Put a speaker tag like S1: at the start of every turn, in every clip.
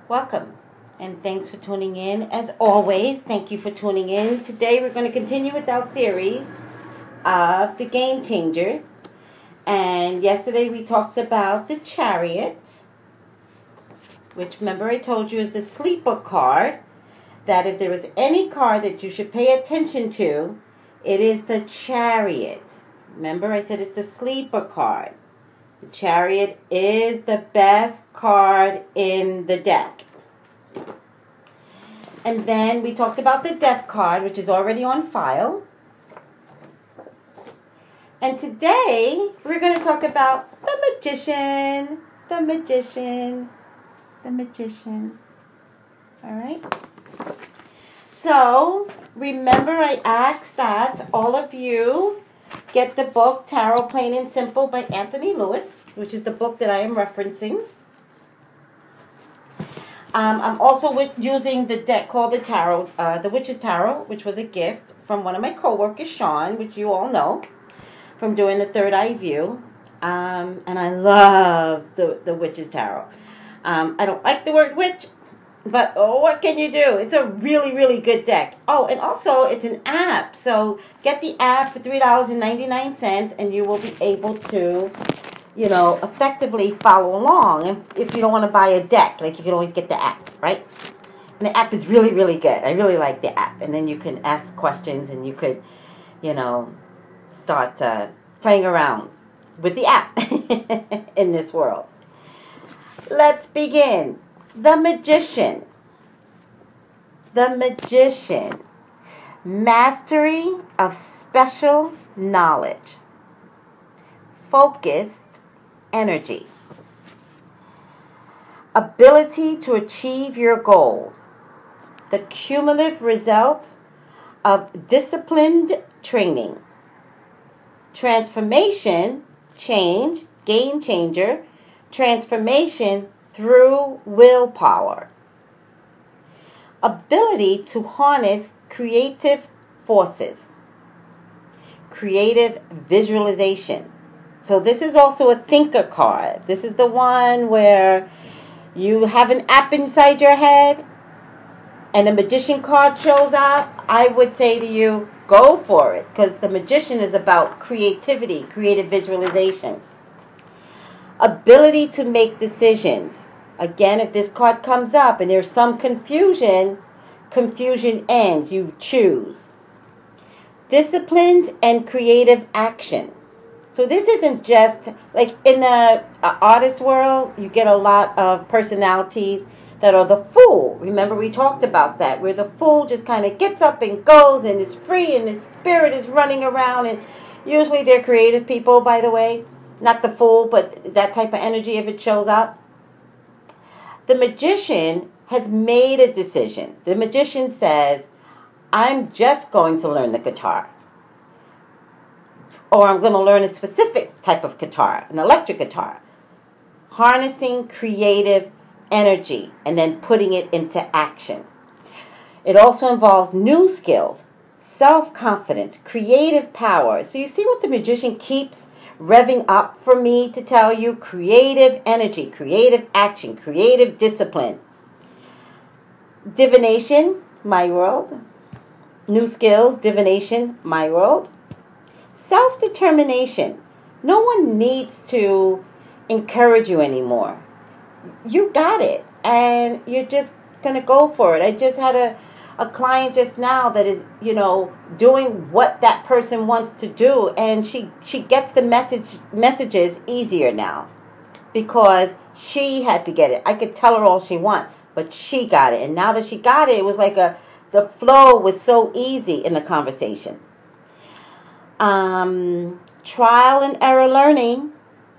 S1: Welcome, and thanks for tuning in. As always, thank you for tuning in. Today we're going to continue with our series of the Game Changers. And yesterday we talked about the Chariot, which remember I told you is the sleeper card, that if there was any card that you should pay attention to, it is the Chariot. Remember I said it's the sleeper card. The Chariot is the best card in the deck. And then we talked about the Death card, which is already on file. And today we're going to talk about the Magician, the Magician, the Magician. All right? So, remember I asked that all of you get the book Tarot Plain and Simple by Anthony Lewis, which is the book that I am referencing. I'm also using the deck called the Tarot, the Witch's Tarot, which was a gift from one of my coworkers, Sean, which you all know from doing the Third Eye View. And I love the Witch's Tarot. I don't like the word witch, but what can you do? It's a really, really good deck. Oh, and also it's an app. So get the app for $3.99 and you will be able to, effectively follow along. And if you don't want to buy a deck, you can always get the app, right? And the app is really, really good. I really like the app. And then you can ask questions and you could, start playing around with the app in this world. Let's begin. The Magician. The Magician. Mastery of special knowledge. Focused energy. Ability to achieve your goals. The cumulative results of disciplined training. Transformation, change, game changer, transformation through willpower. Ability to harness creative forces. Creative visualization. So this is also a thinker card. This is the one where you have an app inside your head and the Magician card shows up. I would say to you, go for it, because the Magician is about creativity, creative visualization. Ability to make decisions. Again, if this card comes up and there's some confusion, confusion ends. You choose. Disciplined and creative action. So this isn't just, like in the artist world, you get a lot of personalities that are the fool. Remember we talked about that, where the fool just kind of gets up and goes and is free and his spirit is running around. And usually they're creative people, by the way. Not the fool, but that type of energy if it shows up. The Magician has made a decision. The Magician says, I'm just going to learn the guitar. Or I'm going to learn a specific type of guitar, an electric guitar. Harnessing creative energy and then putting it into action. It also involves new skills, self-confidence, creative power. So you see what the Magician keeps revving up for me to tell you? Creative energy, creative action, creative discipline. Divination, my world. New skills, divination, my world. Self-determination. No one needs to encourage you anymore. You got it, and you're just going to go for it. I just had a client just now that is, doing what that person wants to do, and she gets the messages easier now because she had to get it. I could tell her all she wants, but she got it, and now that she got it, it was like the flow was so easy in the conversation. Trial and error learning.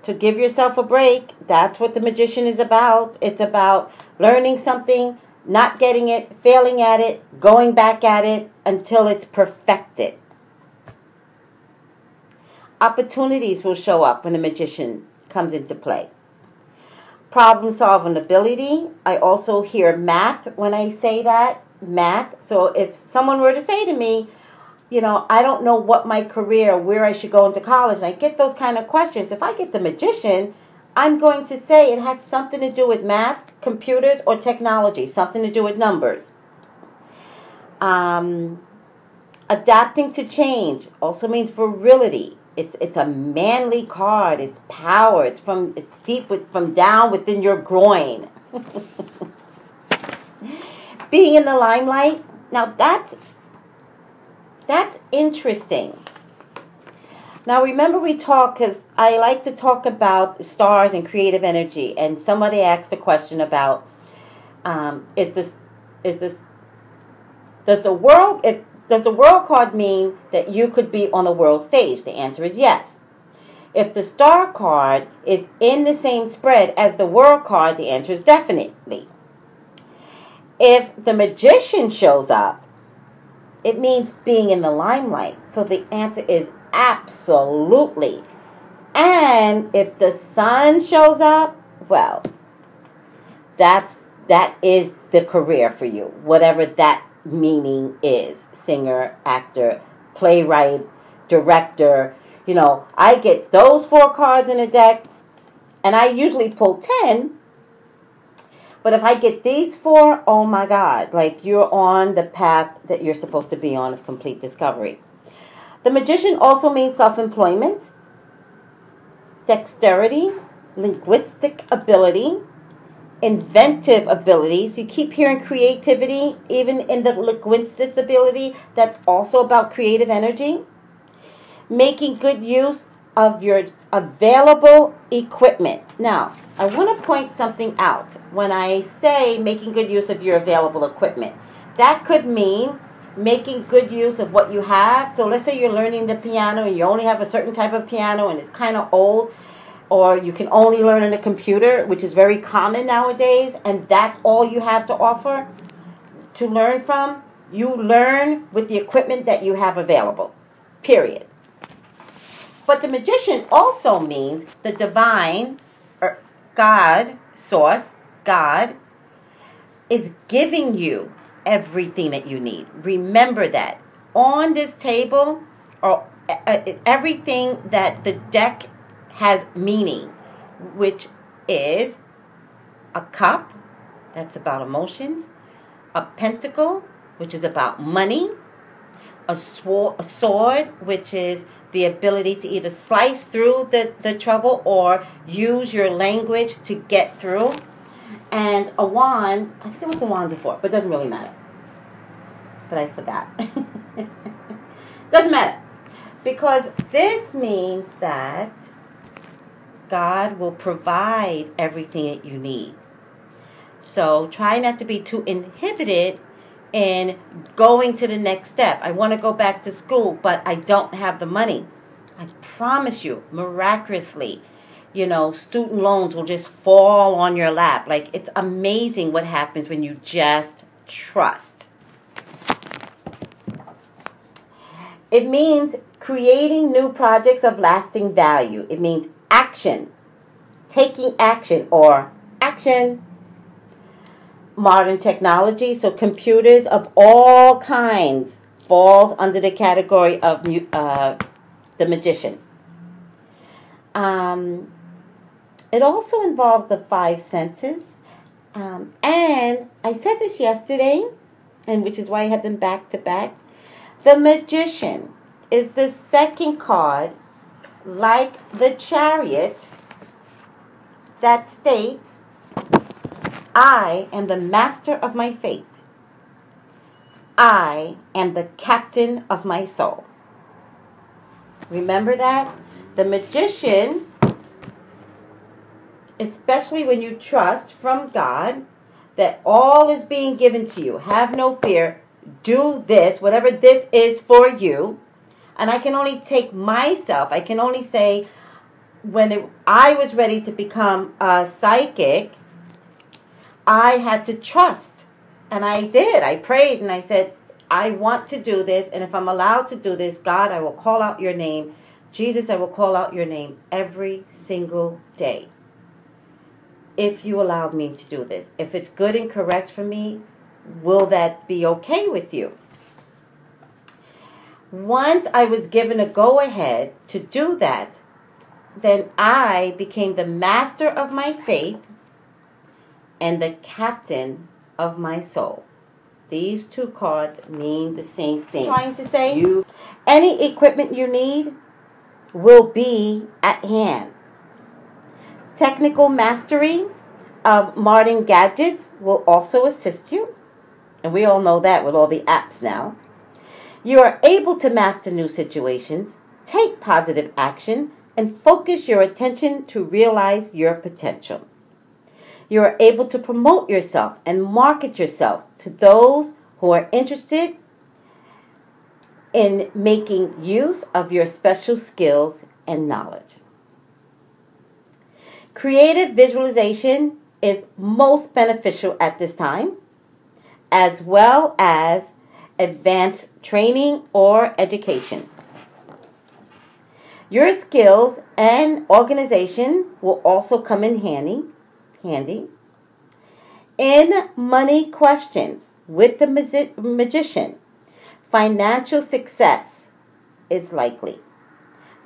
S1: To give yourself a break, that's what the Magician is about. It's about learning something, not getting it, failing at it, going back at it until it's perfected. Opportunities will show up when the Magician comes into play. Problem solving ability. I also hear math when I say that. Math. So if someone were to say to me, I don't know what my career, where I should go into college, and I get those kind of questions. If I get the Magician, I'm going to say it has something to do with math, computers, or technology, something to do with numbers. Adapting to change also means virility. It's a manly card. It's power. It's deep from down within your groin. Being in the limelight. Now that's interesting. Now remember we talked, because I like to talk about stars and creative energy, and somebody asked a question about does the world card mean that you could be on the world stage? The answer is yes. If the star card is in the same spread as the world card, the answer is definitely. If the magician shows up, it means being in the limelight. So the answer is absolutely. And if the sun shows up, well, that is the career for you, whatever that meaning is. Singer, actor, playwright, director. You know, I get those 4 cards in a deck, and I usually pull 10. But if I get these 4, oh my God, like you're on the path that you're supposed to be on of complete discovery. The magician also means self-employment, dexterity, linguistic ability, inventive abilities. You keep hearing creativity, even in the linguistic ability, that's also about creative energy. Making good use of your available equipment. Now, I want to point something out. When I say making good use of your available equipment, that could mean making good use of what you have. So let's say you're learning the piano and you only have a certain type of piano and it's kind of old, or you can only learn on a computer, which is very common nowadays, and that's all you have to offer to learn from. You learn with the equipment that you have available, period. But the magician also means the divine, or God, source, God, is giving you everything that you need. Remember that. On this table, or everything that the deck has meaning, which is a cup, that's about emotions, a pentacle, which is about money, a sword, which is the ability to either slice through the trouble or use your language to get through. And a wand, I forget what the wands are for, but it doesn't really matter. But I forgot. Doesn't matter. Because this means that God will provide everything that you need. So try not to be too inhibited in going to the next step. I want to go back to school, but I don't have the money. I promise you, miraculously, student loans will just fall on your lap. Like, it's amazing what happens when you just trust. It means creating new projects of lasting value. It means action, taking action, or action. Modern technology, so computers of all kinds, falls under the category of the magician. It also involves the 5 senses. And I said this yesterday, and which is why I had them back to back. The magician is the second card, like the Chariot, that states, I am the master of my faith. I am the captain of my soul. Remember that? The magician, especially when you trust from God that all is being given to you. Have no fear. Do this, whatever this is for you. And I can only take myself. I can only say, I was ready to become a psychic, I had to trust. And I did. I prayed and I said, I want to do this. And if I'm allowed to do this, God, I will call out your name. Jesus, I will call out your name every single day. If you allowed me to do this. If it's good and correct for me, will that be okay with you? Once I was given a go-ahead to do that, Then I became the master of my faith and the captain of my soul. These two cards mean the same thing. Trying to say, any equipment you need will be at hand. Technical mastery of modern gadgets will also assist you. And we all know that with all the apps now. You are able to master new situations, take positive action, and focus your attention to realize your potential. You are able to promote yourself and market yourself to those who are interested in making use of your special skills and knowledge. Creative visualization is most beneficial at this time, as well as advanced training or education. Your skills and organization will also come in handy. In money questions with the magician, financial success is likely.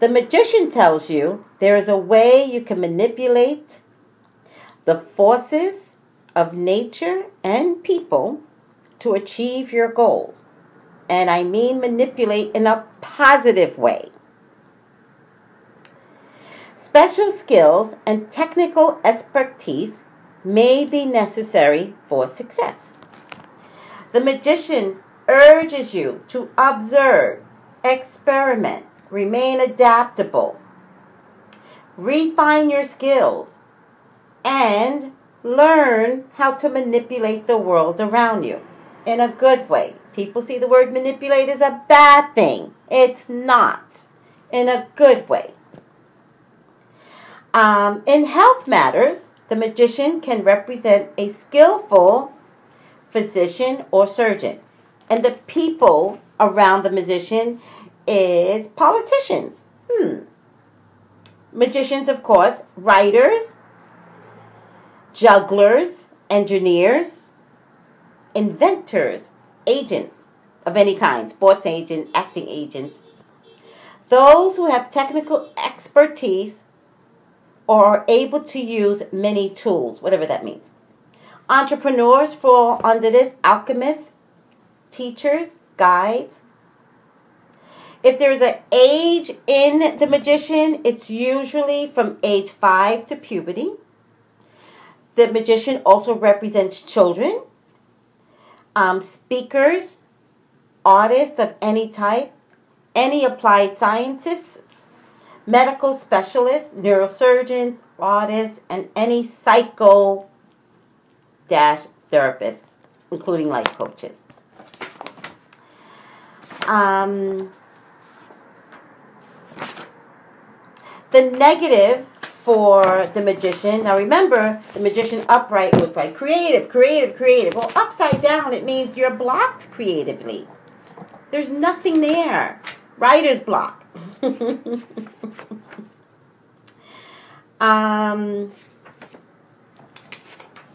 S1: The magician tells you there is a way you can manipulate the forces of nature and people to achieve your goals. And I mean manipulate in a positive way. Special skills and technical expertise may be necessary for success. The magician urges you to observe, experiment, remain adaptable, refine your skills, and learn how to manipulate the world around you in a good way. People see the word manipulate as a bad thing. It's not. In a good way. In health matters, the magician can represent a skillful physician or surgeon. And the people around the magician is politicians. Magicians, of course, writers, jugglers, engineers, inventors, agents of any kind, sports agent, acting agents. Those who have technical expertise or are able to use many tools, whatever that means. Entrepreneurs fall under this, alchemists, teachers, guides. If there's an age in the magician, it's usually from age 5 to puberty. The magician also represents children, speakers, artists of any type, any applied scientists, medical specialists, neurosurgeons, artists, and any psycho-therapists, including life coaches. The negative for the magician, now remember, the magician upright looks like creative, creative, creative. Well, upside down, it means you're blocked creatively. There's nothing there. Writer's block. Let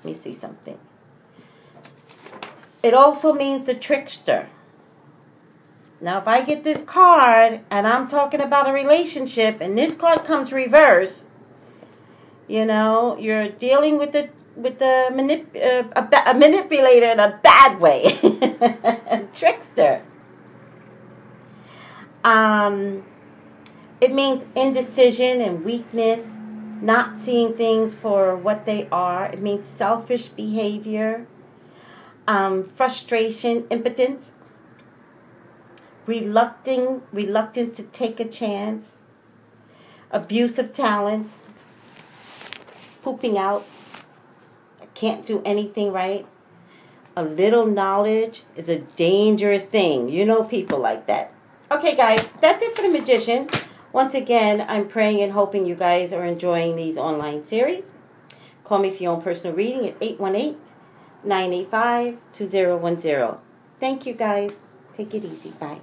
S1: me see something. It also means the trickster. Now, if I get this card and I'm talking about a relationship and this card comes reverse, you know, you're dealing with a manipulator in a bad way. Trickster. It means indecision and weakness, not seeing things for what they are. It means selfish behavior, frustration, impotence, reluctance to take a chance, abuse of talents, pooping out, can't do anything right. A little knowledge is a dangerous thing. You know people like that. Okay, guys, that's it for the magician. Once again, I'm praying and hoping you guys are enjoying these online series. Call me for your own personal reading at 818-985-2010. Thank you, guys. Take it easy. Bye.